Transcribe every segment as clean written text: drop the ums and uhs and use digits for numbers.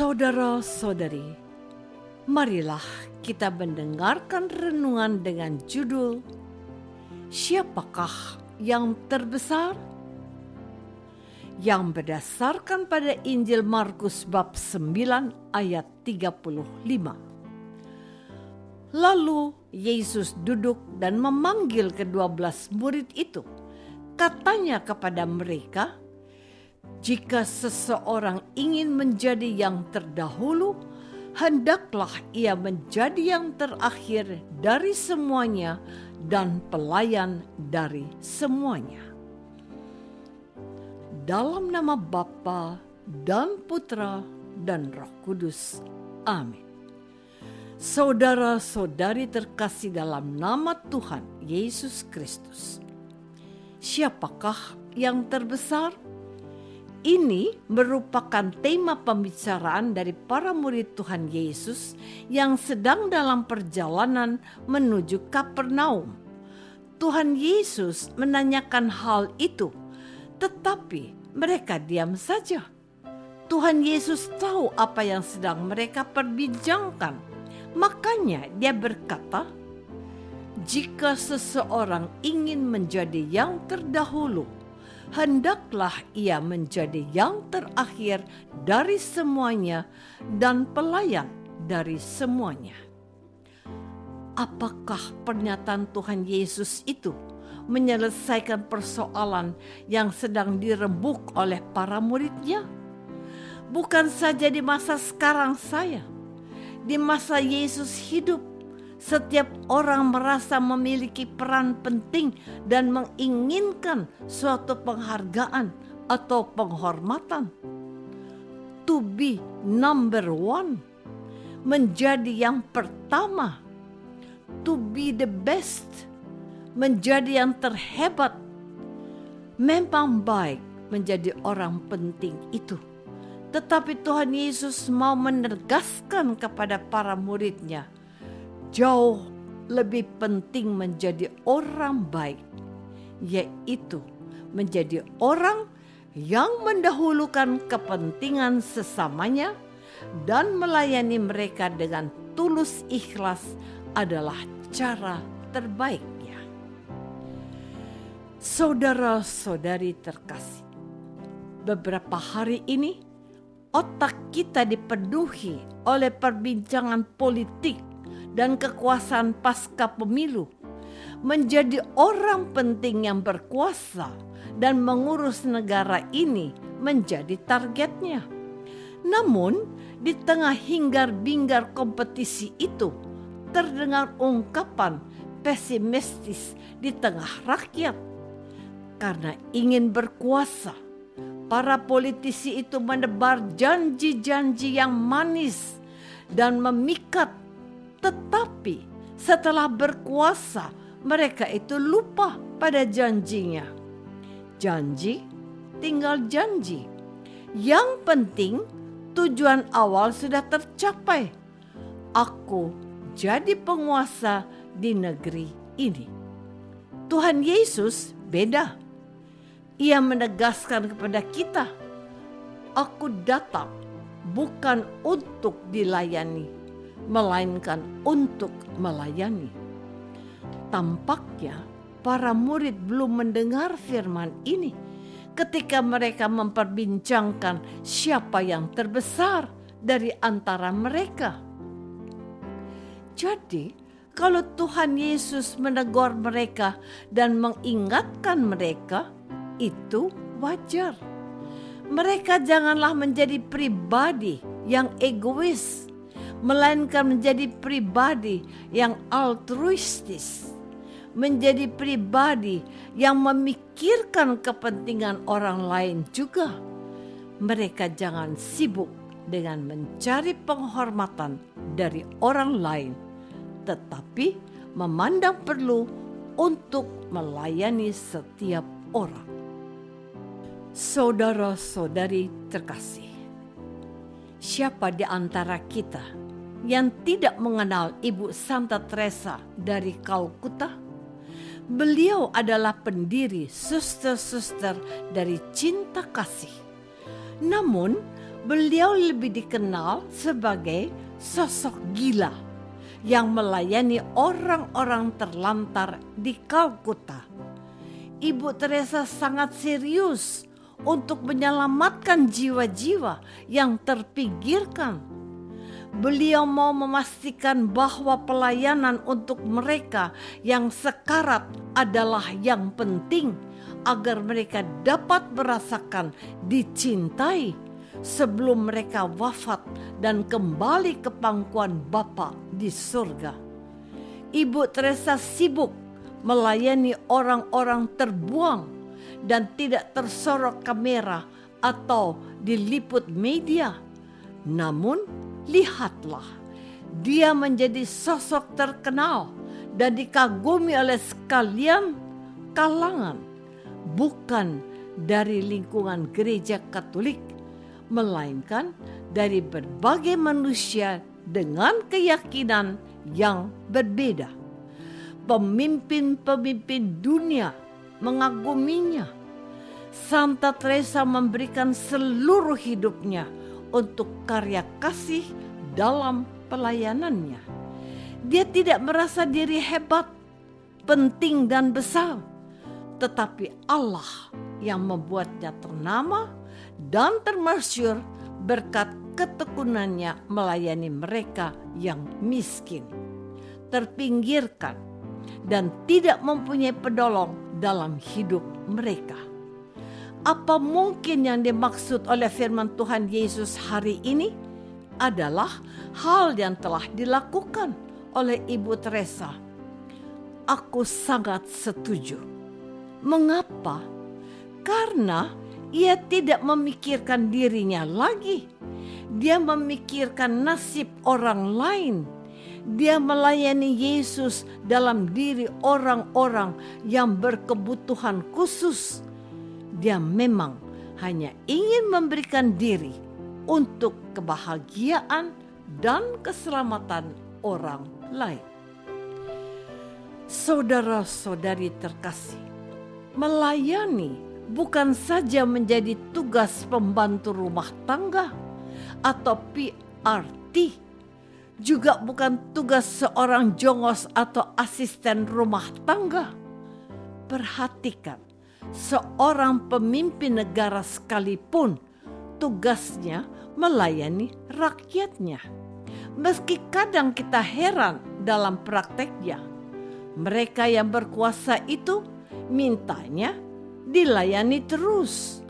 Saudara-saudari, marilah kita mendengarkan renungan dengan judul Siapakah yang terbesar? Yang berdasarkan pada Injil Markus bab 9 ayat 35. Lalu Yesus duduk dan memanggil ke-12 murid itu. Katanya kepada mereka, "Jika seseorang ingin menjadi yang terdahulu, hendaklah ia menjadi yang terakhir dari semuanya dan pelayan dari semuanya." Dalam nama Bapa dan Putra dan Roh Kudus. Amin. Saudara-saudari terkasih dalam nama Tuhan Yesus Kristus. Siapakah yang terbesar? Ini merupakan tema pembicaraan dari para murid Tuhan Yesus yang sedang dalam perjalanan menuju Kapernaum. Tuhan Yesus menanyakan hal itu, tetapi mereka diam saja. Tuhan Yesus tahu apa yang sedang mereka perbincangkan. Makanya dia berkata, "Jika seseorang ingin menjadi yang terdahulu, hendaklah ia menjadi yang terakhir dari semuanya dan pelayan dari semuanya." Apakah pernyataan Tuhan Yesus itu menyelesaikan persoalan yang sedang dirembuk oleh para muridnya? Bukan saja di masa sekarang saya. Di masa Yesus hidup, setiap orang merasa memiliki peran penting dan menginginkan suatu penghargaan atau penghormatan. To be number one, menjadi yang pertama. To be the best, menjadi yang terhebat. Memang baik menjadi orang penting itu. Tetapi Tuhan Yesus mau menegaskan kepada para muridnya, jauh lebih penting menjadi orang baik, yaitu menjadi orang yang mendahulukan kepentingan sesamanya dan melayani mereka dengan tulus ikhlas adalah cara terbaiknya. Saudara-saudari terkasih, beberapa hari ini otak kita dipenuhi oleh perbincangan politik dan kekuasaan pasca pemilu. Menjadi orang penting yang berkuasa dan mengurus negara ini menjadi targetnya. Namun, di tengah hingar-bingar kompetisi itu, terdengar ungkapan pesimistis di tengah rakyat. Karena ingin berkuasa, para politisi itu menebar janji-janji yang manis dan memikat. Tetapi setelah berkuasa, mereka itu lupa pada janjinya. Janji tinggal janji. Yang penting tujuan awal sudah tercapai. Aku jadi penguasa di negeri ini. Tuhan Yesus beda. Ia menegaskan kepada kita, "Aku datang bukan untuk dilayani, melainkan untuk melayani." Tampaknya para murid belum mendengar firman ini ketika mereka memperbincangkan siapa yang terbesar dari antara mereka. Jadi, kalau Tuhan Yesus menegur mereka dan mengingatkan mereka, itu wajar. Mereka janganlah menjadi pribadi yang egois, melainkan menjadi pribadi yang altruistis, menjadi pribadi yang memikirkan kepentingan orang lain juga. Mereka jangan sibuk dengan mencari penghormatan dari orang lain, tetapi memandang perlu untuk melayani setiap orang. Saudara-saudari terkasih, siapa di antara kita yang tidak mengenal Ibu Santa Teresa dari Kalkuta? Beliau adalah pendiri suster-suster dari cinta kasih. Namun, beliau lebih dikenal sebagai sosok gila yang melayani orang-orang terlantar di Kalkuta. Ibu Teresa sangat serius untuk menyelamatkan jiwa-jiwa yang terpinggirkan. Beliau mau memastikan bahwa pelayanan untuk mereka yang sekarat adalah yang penting agar mereka dapat merasakan dicintai sebelum mereka wafat dan kembali ke pangkuan Bapa di surga. Ibu Teresa sibuk melayani orang-orang terbuang dan tidak tersorot kamera atau diliput media. Namun lihatlah, dia menjadi sosok terkenal dan dikagumi oleh sekalian kalangan, bukan dari lingkungan gereja Katolik, melainkan dari berbagai manusia dengan keyakinan yang berbeda. Pemimpin-pemimpin dunia mengaguminya. Santa Teresa memberikan seluruh hidupnya untuk karya kasih dalam pelayanannya. Dia tidak merasa diri hebat, penting dan besar, tetapi Allah yang membuatnya ternama dan termasyhur berkat ketekunannya melayani mereka yang miskin, terpinggirkan, dan tidak mempunyai penolong dalam hidup mereka. Apa mungkin yang dimaksud oleh firman Tuhan Yesus hari ini adalah hal yang telah dilakukan oleh Ibu Teresa. Aku sangat setuju. Mengapa? Karena ia tidak memikirkan dirinya lagi. Dia memikirkan nasib orang lain. Dia melayani Yesus dalam diri orang-orang yang berkebutuhan khusus. Dia memang hanya ingin memberikan diri untuk kebahagiaan dan keselamatan orang lain. Saudara-saudari terkasih, melayani bukan saja menjadi tugas pembantu rumah tangga atau PRT, juga bukan tugas seorang jongos atau asisten rumah tangga. Perhatikan, seorang pemimpin negara sekalipun tugasnya melayani rakyatnya. Meski kadang kita heran dalam prakteknya, mereka yang berkuasa itu mintanya dilayani terus.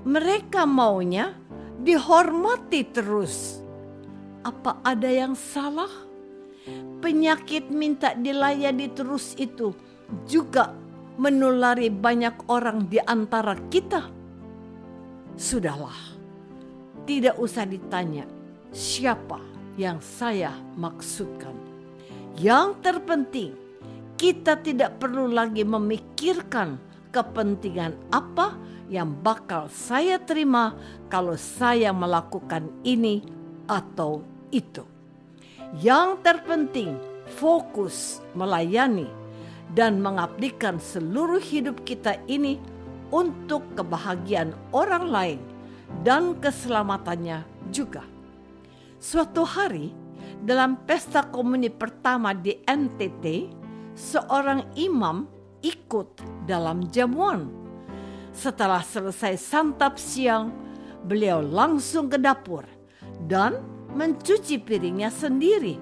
Mereka maunya dihormati terus. Apa ada yang salah? Penyakit minta dilayani terus itu juga menulari banyak orang di antara kita. Sudahlah, tidak usah ditanya siapa yang saya maksudkan. Yang terpenting, kita tidak perlu lagi memikirkan kepentingan apa yang bakal saya terima kalau saya melakukan ini atau itu. Yang terpenting, fokus melayani dan mengabdikan seluruh hidup kita ini untuk kebahagiaan orang lain dan keselamatannya juga. Suatu hari, dalam pesta komuni pertama di NTT, seorang imam ikut dalam jamuan. Setelah selesai santap siang, beliau langsung ke dapur dan mencuci piringnya sendiri.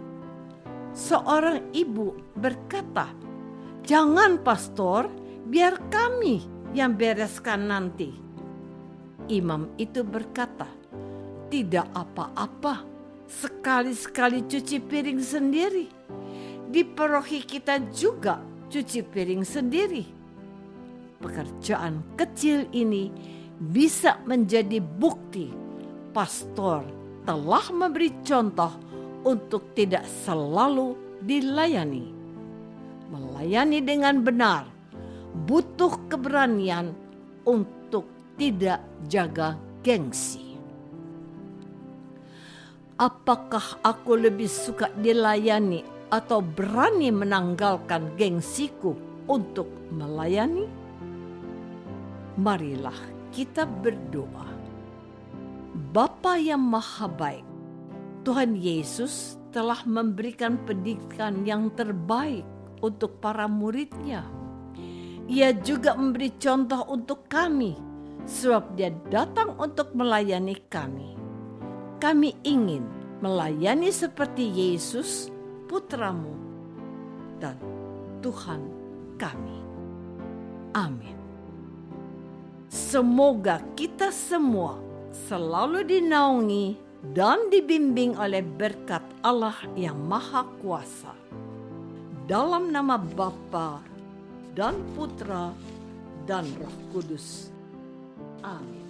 Seorang ibu berkata, "Jangan pastor, biar kami yang bereskan nanti." Imam itu berkata, "Tidak apa-apa, sekali-sekali cuci piring sendiri. Di paroki kita juga cuci piring sendiri." Pekerjaan kecil ini bisa menjadi bukti pastor telah memberi contoh untuk tidak selalu dilayani. Melayani dengan benar butuh keberanian untuk tidak jaga gengsi. Apakah aku lebih suka dilayani atau berani menanggalkan gengsiku untuk melayani? Marilah kita berdoa. Bapa yang Maha Baik, Tuhan Yesus telah memberikan pendidikan yang terbaik untuk para murid-Nya. Ia juga memberi contoh untuk kami, sebab Dia datang untuk melayani kami. Kami ingin melayani seperti Yesus, Putramu dan Tuhan kami. Amin. Semoga kita semua selalu dinaungi dan dibimbing oleh berkat Allah yang Maha Kuasa. Dalam nama Bapa dan Putra dan Roh Kudus. Amin.